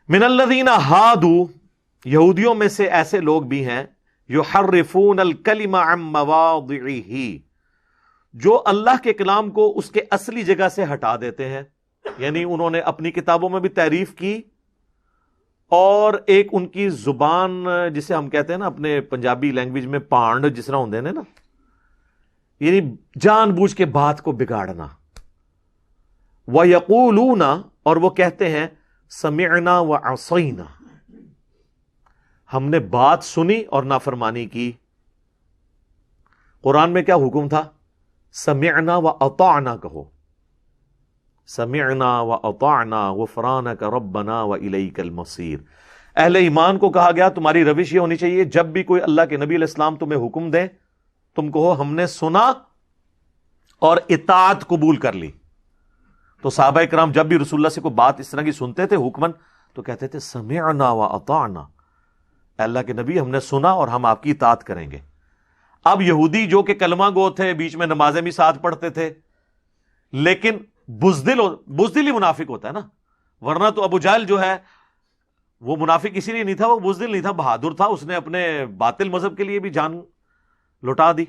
من الذین ہادو، یہودیوں میں سے ایسے لوگ بھی ہیں، یحرفون الکلم عن مواضعہ، جو اللہ کے کلام کو اس کے اصلی جگہ سے ہٹا دیتے ہیں، یعنی انہوں نے اپنی کتابوں میں بھی تعریف کی، اور ایک ان کی زبان جسے ہم کہتے ہیں نا اپنے پنجابی لینگویج میں پانڈ جس طرح ہوندے نے نا، یعنی جان بوجھ کے بات کو بگاڑنا۔ وَيَقُولُونَ، اور وہ کہتے ہیں سمعنا وعصینا، ہم نے بات سنی اور نافرمانی کی۔ قرآن میں کیا حکم تھا؟ سمعنا واطعنا کہو، سمعنا واطعنا غفرانک ربنا والیک المصیر۔ اہل ایمان کو کہا گیا تمہاری روش یہ ہونی چاہیے، جب بھی کوئی اللہ کے نبی علیہ السلام تمہیں حکم دے تم کہو ہم نے سنا اور اطاعت قبول کر لی۔ تو صحابہ کرام جب بھی رسول اللہ سے کوئی بات اس طرح کی سنتے تھے حکمن تو کہتے تھے سمعنا واطعنا، اللہ کے نبی ہم نے سنا اور ہم آپ کی اطاعت کریں گے۔ اب یہودی جو کہ کلمہ گو تھے، بیچ میں نمازیں بھی ساتھ پڑھتے تھے، لیکن بزدلی منافق ہوتا ہے نا، ورنہ تو ابو جہل جو ہے وہ منافق اسی لیے نہیں تھا، وہ بزدل نہیں تھا، بہادر تھا، اس نے اپنے باطل مذہب کے لیے بھی جان لوٹا دی۔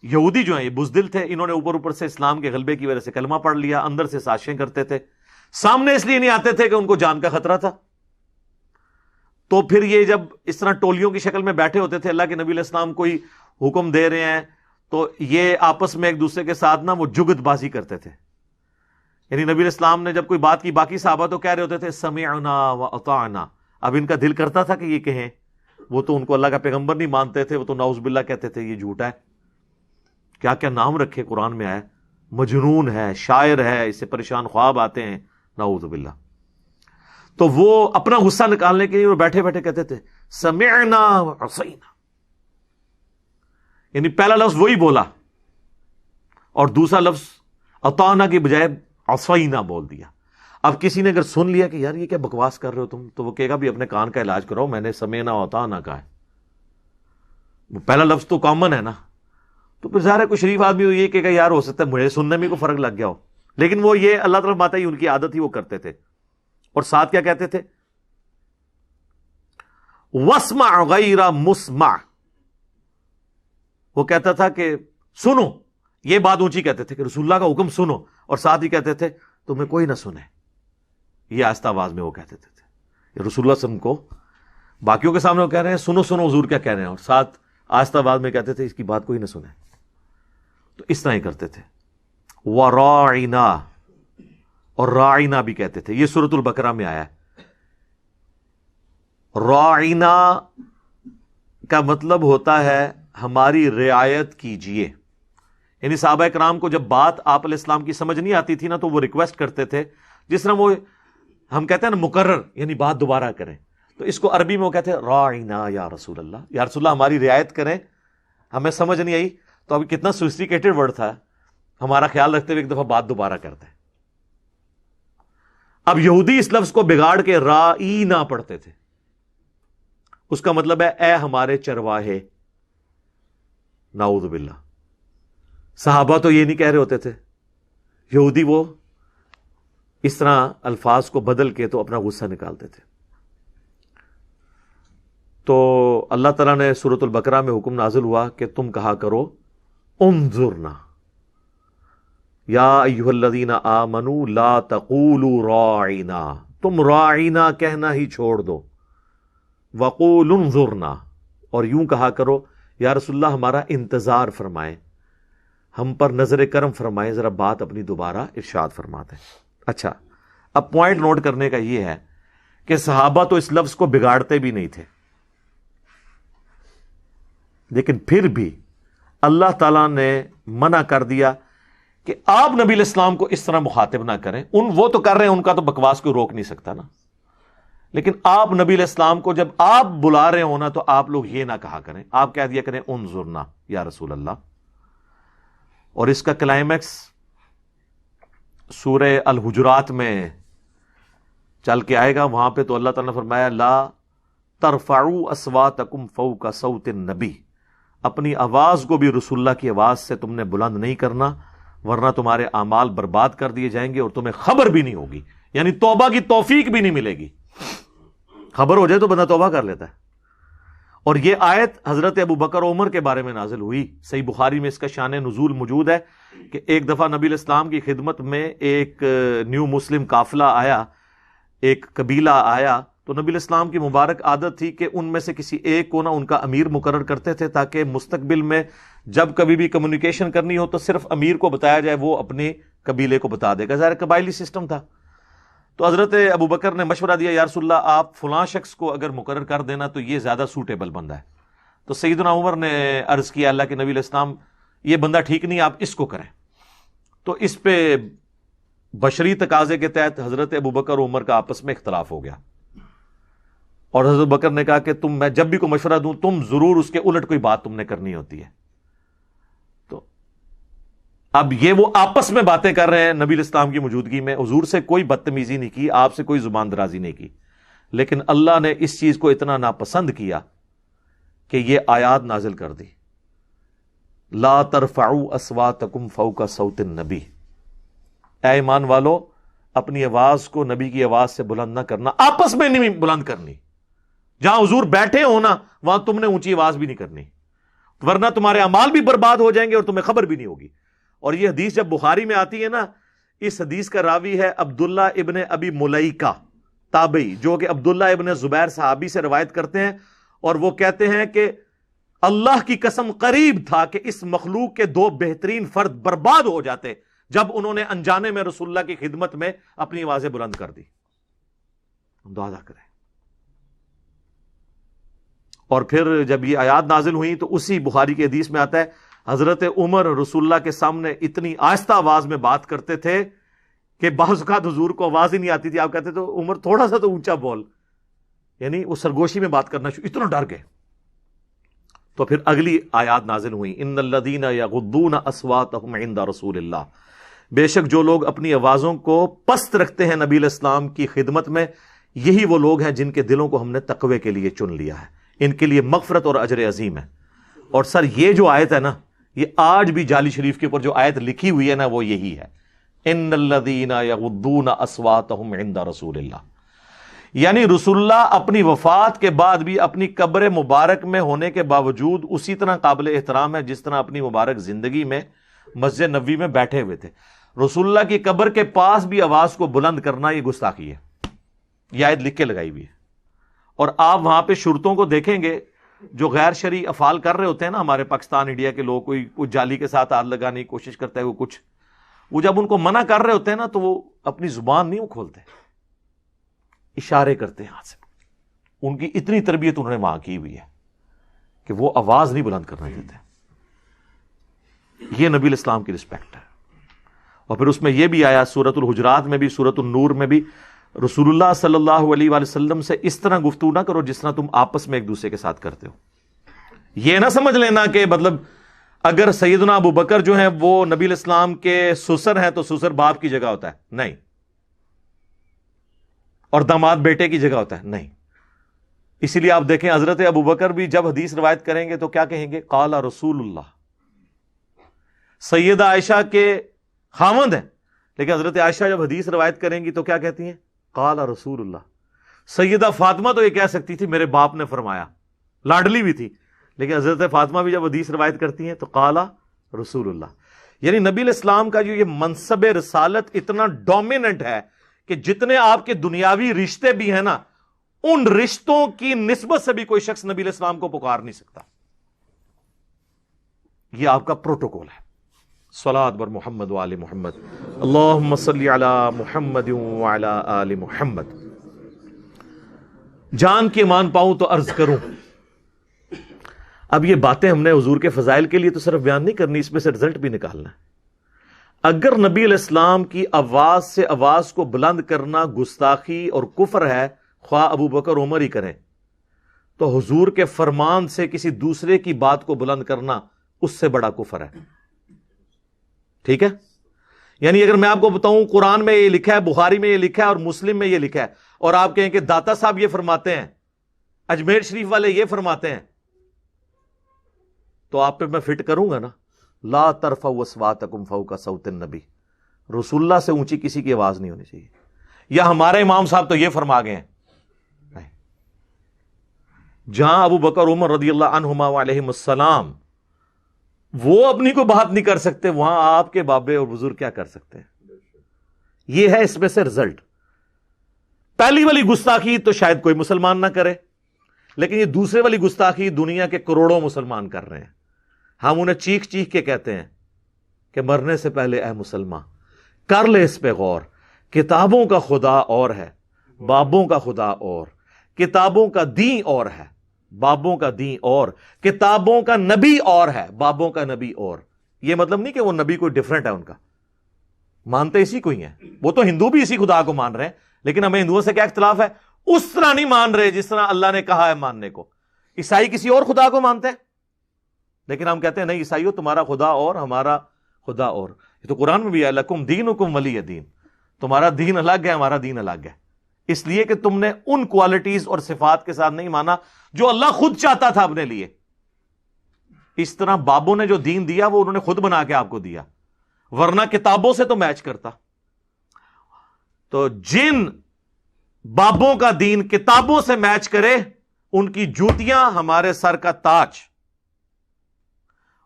یہودی جو ہیں یہ بزدل تھے، انہوں نے اوپر سے اسلام کے غلبے کی وجہ سے کلمہ پڑھ لیا، اندر سے سازشیں کرتے تھے، سامنے اس لیے نہیں آتے تھے کہ ان کو جان کا خطرہ تھا۔ تو پھر یہ جب اس طرح ٹولیوں کی شکل میں بیٹھے ہوتے تھے، اللہ کے نبی علیہ السلام کوئی حکم دے رہے ہیں تو یہ آپس میں ایک دوسرے کے ساتھ نا وہ جگت بازی کرتے تھے، یعنی نبی علیہ السلام نے جب کوئی بات کی باقی صحابہ تو کہہ رہے ہوتے تھے سمعنا واطعنا، اب ان کا دل کرتا تھا کہ یہ کہیں، وہ تو ان کو اللہ کا پیغمبر نہیں مانتے تھے، وہ تو نعوذ باللہ کہتے تھے یہ جھوٹا ہے، کیا کیا نام رکھے قرآن میں آیا، مجنون ہے، شاعر ہے، اس سے پریشان خواب آتے ہیں، نعوذ باللہ۔ تو وہ اپنا غصہ نکالنے کے لیے وہ بیٹھے بیٹھے کہتے تھے سمعنا وعصینا، یعنی پہلا لفظ وہی بولا اور دوسرا لفظ اطعنا کی بجائے عصینا بول دیا۔ اب کسی نے اگر سن لیا کہ یار یہ کیا بکواس کر رہے ہو تم، تو وہ کہے گا بھی اپنے کان کا علاج کرو، میں نے سمعنا واطعنا کہا ہے، وہ پہلا لفظ تو کامن ہے نا، تو پھر ظاہر ہے کوئی شریف آدمی یہ کہے گا یار ہو سکتا ہے مجھے سننے میں کوئی فرق لگ گیا ہو، لیکن وہ یہ اللہ تعالیٰ بات ہے ان کی عادت ہی وہ کرتے تھے۔ اور ساتھ کیا کہتے تھے؟ واسمع غیر مسمع، وہ کہتا تھا کہ سنو، یہ بات اونچی کہتے تھے کہ رسول اللہ کا حکم سنو، اور ساتھ ہی کہتے تھے تمہیں کوئی نہ سنے، یہ آہستہ آواز میں وہ کہتے تھے رسول اللہ صلی اللہ علیہ وسلم کو، باقیوں کے سامنے وہ کہہ رہے ہیں سنو سنو حضور کیا کہہ رہے ہیں، اور ساتھ آہستہ آواز میں کہتے تھے اس کی بات کوئی نہ سنے، تو اس طرح ہی کرتے تھے۔ وراعنا، اور راعنا بھی کہتے تھے، یہ سورۃ البقرہ میں آیا ہے۔ راعنا کا مطلب ہوتا ہے ہماری رعایت کیجئے، یعنی صحابہ کرام کو جب بات آپ علیہ السلام کی سمجھ نہیں آتی تھی نا تو وہ ریکویسٹ کرتے تھے، جس طرح وہ ہم کہتے ہیں نا مقرر، یعنی بات دوبارہ کریں، تو اس کو عربی میں وہ کہتے ہیں راعنا یا رسول اللہ، یا رسول اللہ ہماری رعایت کریں، ہمیں سمجھ نہیں آئی، تو ابھی کتنا سوفسٹیکیٹڈ ورڈ تھا، ہمارا خیال رکھتے ہوئے ایک دفعہ بات دوبارہ کرتے ہیں۔ اب یہودی اس لفظ کو بگاڑ کے رائینا پڑھتے تھے، اس کا مطلب ہے اے ہمارے چرواہے، نعوذ باللہ۔ صحابہ تو یہ نہیں کہہ رہے ہوتے تھے، یہودی وہ اس طرح الفاظ کو بدل کے تو اپنا غصہ نکالتے تھے۔ تو اللہ تعالیٰ نے سورۃ البقرہ میں حکم نازل ہوا کہ تم کہا کرو انظرنا یا ایھا الذین آمنوا لا تقولوا راعنا، تم راعنا کہنا ہی چھوڑ دو، وقولوا انظرنا، اور یوں کہا کرو یا رسول اللہ ہمارا انتظار فرمائیں، ہم پر نظر کرم فرمائیں، ذرا بات اپنی دوبارہ ارشاد فرماتے ہیں۔ اچھا، اب پوائنٹ نوٹ کرنے کا یہ ہے کہ صحابہ تو اس لفظ کو بگاڑتے بھی نہیں تھے، لیکن پھر بھی اللہ تعالیٰ نے منع کر دیا کہ آپ نبی علیہ السلام کو اس طرح مخاطب نہ کریں، وہ تو کر رہے ہیں، ان کا تو بکواس کوئی روک نہیں سکتا نا، لیکن آپ نبی علیہ السلام کو جب آپ بلا رہے ہو نا تو آپ لوگ یہ نہ کہا کریں، آپ کہہ دیا کریں انظرنا یا رسول اللہ۔ اور اس کا کلائمیکس سورہ الحجرات میں چل کے آئے گا، وہاں پہ تو اللہ تعالیٰ نے فرمایا لا ترفعوا اصواتکم فوق صوت النبی، اپنی آواز کو بھی رسول اللہ کی آواز سے تم نے بلند نہیں کرنا، ورنہ تمہارے اعمال برباد کر دیے جائیں گے اور تمہیں خبر بھی نہیں ہوگی، یعنی توبہ کی توفیق بھی نہیں ملے گی۔ خبر ہو جائے تو بندہ توبہ کر لیتا ہے. اور یہ آیت حضرت ابو بکر عمر کے بارے میں نازل ہوئی. صحیح بخاری میں اس کا شان نزول موجود ہے کہ ایک دفعہ نبی الاسلام کی خدمت میں ایک نیو مسلم قافلہ آیا, ایک قبیلہ آیا, تو نبی الاسلام کی مبارک عادت تھی کہ ان میں سے کسی ایک کو نا ان کا امیر مقرر کرتے تھے تاکہ مستقبل میں جب کبھی بھی کمیونیکیشن کرنی ہو تو صرف امیر کو بتایا جائے, وہ اپنے قبیلے کو بتا دے گا. ظاہر قبائلی سسٹم تھا. تو حضرت ابو بکر نے مشورہ دیا, یا رسول اللہ آپ فلاں شخص کو اگر مقرر کر دینا تو یہ زیادہ سوٹیبل بندہ ہے. تو سیدنا عمر نے عرض کیا اللہ کے نبی علیہ السلام یہ بندہ ٹھیک نہیں, آپ اس کو کریں. تو اس پہ بشری تقاضے کے تحت حضرت ابو بکر عمر کا آپس میں اختلاف ہو گیا, اور حضرت بکر نے کہا کہ میں جب بھی کوئی مشورہ دوں تم ضرور اس کے الٹ کوئی بات تم نے کرنی ہوتی ہے. تو اب یہ وہ آپس میں باتیں کر رہے ہیں نبی الاسلام کی موجودگی میں, حضور سے کوئی بدتمیزی نہیں کی, آپ سے کوئی زبان درازی نہیں کی, لیکن اللہ نے اس چیز کو اتنا ناپسند کیا کہ یہ آیات نازل کر دی, لا ترفعوا اصواتکم فوق صوت النبی, اے ایمان والو اپنی آواز کو نبی کی آواز سے بلند نہ کرنا, آپس میں نہیں بلند کرنی. جہاں حضور بیٹھے ہو نا وہاں تم نے اونچی آواز بھی نہیں کرنی, ورنہ تمہارے اعمال بھی برباد ہو جائیں گے اور تمہیں خبر بھی نہیں ہوگی. اور یہ حدیث جب بخاری میں آتی ہے نا, اس حدیث کا راوی ہے عبداللہ ابن ابی ملیکہ تابعی, جو کہ عبداللہ ابن زبیر صحابی سے روایت کرتے ہیں, اور وہ کہتے ہیں کہ اللہ کی قسم قریب تھا کہ اس مخلوق کے دو بہترین فرد برباد ہو جاتے جب انہوں نے انجانے میں رسول اللہ کی خدمت میں اپنی آوازیں بلند کر دی. دعا کریں. اور پھر جب یہ آیات نازل ہوئی تو اسی بخاری کی حدیث میں آتا ہے حضرت عمر رسول اللہ کے سامنے اتنی آہستہ آواز میں بات کرتے تھے کہ بعض اوقات حضور کو آواز ہی نہیں آتی تھی. آپ کہتے تو عمر تھوڑا سا تو اونچا بول, یعنی وہ سرگوشی میں بات کرنا اتنا ڈر گئے. تو پھر اگلی آیات نازل ہوئی, ان الذین یغضون اصواتهم عند رسول اللہ, بے شک جو لوگ اپنی آوازوں کو پست رکھتے ہیں نبی الاسلام کی خدمت میں, یہی وہ لوگ ہیں جن کے دلوں کو ہم نے تقوی کے لیے چن لیا ہے, ان کے لیے مغفرت اور اجر عظیم ہے. اور سر یہ جو آیت ہے نا, یہ آج بھی جعلی شریف کے اوپر جو آیت لکھی ہوئی ہے نا وہ یہی ہے, ان الذین یغضون اصواتهم عند رسول اللہ. یعنی رسول اللہ اپنی وفات کے بعد بھی اپنی قبر مبارک میں ہونے کے باوجود اسی طرح قابل احترام ہے جس طرح اپنی مبارک زندگی میں مسجد نبوی میں بیٹھے ہوئے تھے. رسول اللہ کی قبر کے پاس بھی آواز کو بلند کرنا یہ گستاخی ہے, یہ آیت لکھ کے لگائی ہوئی ہے. اور آپ وہاں پہ شرطوں کو دیکھیں گے جو غیر شرعی افعال کر رہے ہوتے ہیں نا ہمارے پاکستان انڈیا کے لوگ, کوئی جالی کے ساتھ ہاتھ لگانے کی کوشش کرتا ہے, وہ جب ان کو منع کر رہے ہوتے ہیں نا تو وہ اپنی زبان نہیں وہ کھولتے, اشارے کرتے ہیں ہاتھ سے. ان کی اتنی تربیت انہوں نے وہاں کی ہوئی ہے کہ وہ آواز نہیں بلند کرنا دیتے. یہ نبی الاسلام کی رسپیکٹ ہے. اور پھر اس میں یہ بھی آیا سورۃ الحجرات میں بھی, سورۃ النور میں بھی, رسول اللہ صلی اللہ علیہ وآلہ وسلم سے اس طرح گفتگو نہ کرو جس طرح تم آپس میں ایک دوسرے کے ساتھ کرتے ہو. یہ نہ سمجھ لینا کہ مطلب اگر سیدنا ابو بکر جو ہیں وہ نبی الاسلام کے سسر ہیں تو سسر باپ کی جگہ ہوتا ہے, نہیں, اور داماد بیٹے کی جگہ ہوتا ہے, نہیں. اسی لیے آپ دیکھیں حضرت ابو بکر بھی جب حدیث روایت کریں گے تو کیا کہیں گے, قال رسول اللہ. سیدہ عائشہ کے خاوند ہیں, لیکن حضرت عائشہ جب حدیث روایت کریں گی تو کیا کہتی ہیں, قال رسول اللہ. سیدہ فاطمہ تو یہ کہہ سکتی تھی میرے باپ نے فرمایا, لاڈلی بھی تھی, لیکن حضرت فاطمہ بھی جب حدیث روایت کرتی ہیں تو قال رسول اللہ. یعنی نبی الاسلام کا جو یہ منصب رسالت اتنا ڈومیننٹ ہے کہ جتنے آپ کے دنیاوی رشتے بھی ہیں نا, ان رشتوں کی نسبت سے بھی کوئی شخص نبی الاسلام کو پکار نہیں سکتا. یہ آپ کا پروٹوکول ہے. صلاۃ بر محمد و آل محمد, اللہم صلی علی محمد و علی آل محمد. جان کے مان پاؤں تو عرض کروں. اب یہ باتیں ہم نے حضور کے فضائل کے لیے تو صرف بیان نہیں کرنی, اس میں سے رزلٹ بھی نکالنا ہے. اگر نبی علیہ السلام کی آواز سے آواز کو بلند کرنا گستاخی اور کفر ہے, خواہ ابو بکر عمر ہی کریں, تو حضور کے فرمان سے کسی دوسرے کی بات کو بلند کرنا اس سے بڑا کفر ہے. ٹھیک ہے. یعنی اگر میں آپ کو بتاؤں قرآن میں یہ لکھا ہے, بخاری میں یہ لکھا ہے اور مسلم میں یہ لکھا ہے, اور آپ کہیں کہ داتا صاحب یہ فرماتے ہیں, اجمیر شریف والے یہ فرماتے ہیں, تو آپ پہ میں فٹ کروں گا نا, لا ترفعوا اصواتکم فوق صوت النبی. رسول اللہ سے اونچی کسی کی آواز نہیں ہونی چاہیے. یا ہمارے امام صاحب تو یہ فرما گئے ہیں, نہیں, جہاں ابو بکر عمر رضی اللہ عنہما علیہم السلام وہ اپنی کو بات نہیں کر سکتے، وہاں آپ کے بابے اور بزرگ کیا کر سکتے ہیں؟ یہ ہے اس میں سے رزلٹ۔ پہلی والی گستاخی تو شاید کوئی مسلمان نہ کرے، لیکن یہ دوسرے والی گستاخی دنیا کے کروڑوں مسلمان کر رہے ہیں۔ ہم انہیں چیخ چیخ کے کہتے ہیں کہ مرنے سے پہلے اے مسلمان کر لے اس پہ غور، کتابوں کا خدا اور ہے، بابوں کا خدا اور، کتابوں کا دین اور ہے، بابوں کا دین اور، کتابوں کا نبی اور ہے، بابوں کا نبی اور۔ یہ مطلب نہیں کہ وہ نبی کوئی ڈیفرنٹ ہے، ان کا مانتے اسی کو ہی ہیں، وہ تو ہندو بھی اسی خدا کو مان رہے ہیں، لیکن ہمیں ہندوؤں سے کیا اختلاف ہے؟ اس طرح نہیں مان رہے جس طرح اللہ نے کہا ہے ماننے کو۔ عیسائی کسی اور خدا کو مانتے ہیں، لیکن ہم کہتے ہیں نہیں عیسائیوں تمہارا خدا اور ہمارا خدا اور۔ یہ تو قرآن میں بھی ہے لکم دینکم ولی دین، تمہارا دین الگ ہے ہمارا دین الگ ہے، اس لیے کہ تم نے ان کوالٹیز اور صفات کے ساتھ نہیں مانا جو اللہ خود چاہتا تھا اپنے لیے۔ اس طرح بابوں نے جو دین دیا وہ انہوں نے خود بنا کے آپ کو دیا، ورنہ کتابوں سے تو میچ کرتا۔ تو جن بابوں کا دین کتابوں سے میچ کرے ان کی جوتیاں ہمارے سر کا تاج،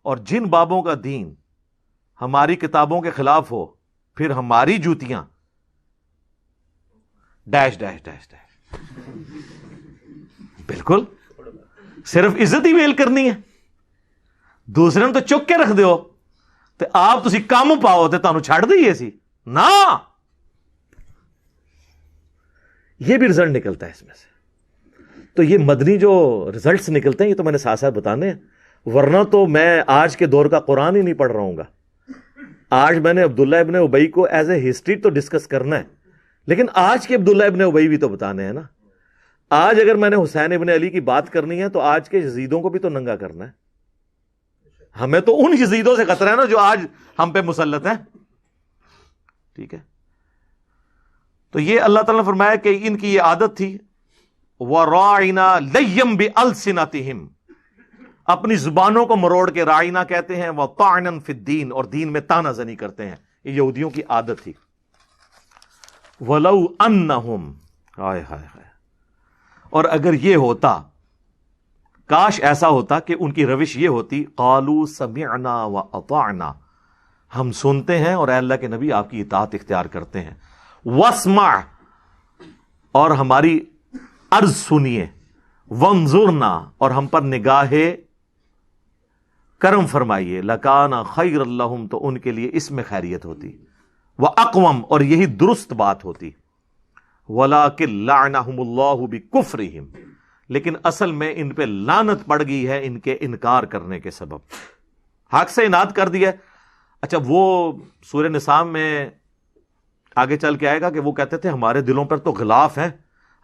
اور جن بابوں کا دین ہماری کتابوں کے خلاف ہو پھر ہماری جوتیاں ڈیش ڈیش ڈیش ڈیش۔ بالکل، صرف عزت ہی ویل کرنی ہے، دوسرے نے تو چک کے رکھ دیو تو آپ تسی کام پاؤ تو تانوں چھڑ دئیے سی نا۔ یہ بھی رزلٹ نکلتا ہے اس میں سے۔ تو یہ مدنی جو رزلٹس نکلتے ہیں یہ تو میں نے ساتھ ساتھ بتانے ہیں، ورنہ تو میں آج کے دور کا قرآن ہی نہیں پڑھ رہا ہوں گا۔ آج میں نے عبداللہ ابن ابی کو ایز اے ہسٹری تو ڈسکس کرنا ہے، لیکن آج کے عبداللہ ابن ابی بھی تو بتانے ہیں نا۔ آج اگر میں نے حسین ابن علی کی بات کرنی ہے تو آج کے یزیدوں کو بھی تو ننگا کرنا ہے۔ ہمیں تو ان یزیدوں سے خطرہ ہے نا جو آج ہم پہ مسلط ہیں، ٹھیک ہے۔ تو یہ اللہ تعالیٰ نے فرمایا کہ ان کی یہ عادت تھی، وَرَاعِنَا لَيَّمْ بِأَلْسِنَتِهِمْ، اپنی زبانوں کو مروڑ کے رائنا کہتے ہیں، وَطَعْنًا فِي الدِّينِ، اور دین میں تانا زنی کرتے ہیں۔ یہ یہودیوں کی عادت تھی۔ وَلَوْ أَنَّهُمْ، ہائے ہائے ہائے، اور اگر یہ ہوتا، کاش ایسا ہوتا کہ ان کی روش یہ ہوتی، قَالُوا سَمِعْنَا وَأَطَعْنَا، ہم سنتے ہیں اور اے اللہ کے نبی آپ کی اطاعت اختیار کرتے ہیں، وَاسْمَعْ، اور ہماری عرض سنیے، وَانظُرْنَا، اور ہم پر نگاہ کرم فرمائیے، لَكَانَ خَيْرًا لَّهُمْ، تو ان کے لیے اس میں خیریت ہوتی، وَأَقْوَمْ، اور یہی درست بات ہوتی، وَلَٰكِن لَّعْنَهُمُ اللَّهُ بِكُفْرِهِمْ، لیکن اصل میں ان پہ لعنت پڑ گئی ہے ان کے انکار کرنے کے سبب، حق سے اناد کر دیا۔ اچھا وہ سورہ نساء میں آگے چل کے آئے گا کہ وہ کہتے تھے ہمارے دلوں پر تو غلاف ہیں،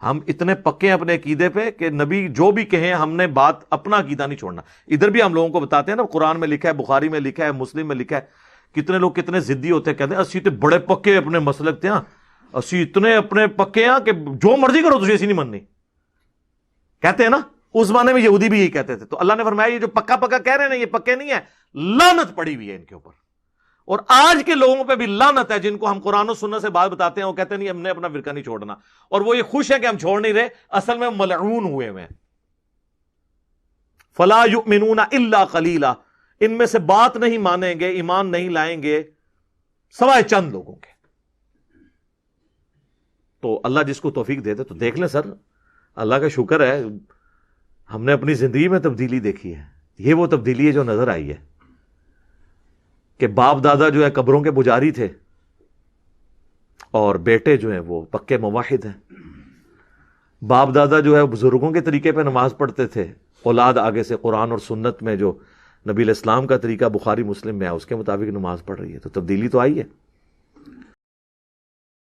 ہم اتنے پکے ہیں اپنے عقیدے پہ کہ نبی جو بھی کہیں ہم نے بات اپنا عقیدہ نہیں چھوڑنا۔ ادھر بھی ہم لوگوں کو بتاتے ہیں نا، قرآن میں لکھا ہے، بخاری میں لکھا ہے، مسلم میں لکھا ہے، کتنے لوگ کتنے ضدی ہوتے ہیں، کہتے ہیں اسی تے بڑے پکے اپنے مسلک تے ہاں، اسی اتنے اپنے پکے ہیں کہ جو مرضی کرو تجھے ایسی نہیں مننی، کہتے ہیں نا۔ اس زمانے میں یہودی بھی یہی کہتے تھے۔ تو اللہ نے فرمایا یہ جو پکا پکا کہہ رہے ہیں نا، یہ پکے نہیں ہیں، لعنت پڑی ہوئی ہے ان کے اوپر۔ اور آج کے لوگوں پہ بھی لعنت ہے، جن کو ہم قرآن و سنت سے بات بتاتے ہیں، وہ کہتے ہیں نہیں ہم نے اپنا فرقہ نہیں چھوڑنا، اور وہ یہ خوش ہے کہ ہم چھوڑ نہیں رہے، اصل میں ملعون ہوئے ہیں۔ فلا یؤمنون الا قلیلا، ان میں سے بات نہیں مانیں گے، ایمان نہیں لائیں گے سوائے چند لوگوں کے۔ تو اللہ جس کو توفیق دے دے تو دیکھ لیں سر، اللہ کا شکر ہے ہم نے اپنی زندگی میں تبدیلی دیکھی ہے۔ یہ وہ تبدیلی ہے جو نظر آئی ہے کہ باپ دادا جو ہے قبروں کے پجاری تھے اور بیٹے جو ہیں وہ پکے موحد ہیں۔ باپ دادا جو ہے بزرگوں کے طریقے پہ نماز پڑھتے تھے، اولاد آگے سے قرآن اور سنت میں جو نبی علیہ السلام کا طریقہ بخاری مسلم میں ہے اس کے مطابق نماز پڑھ رہی ہے۔ تو تبدیلی تو آئی ہے۔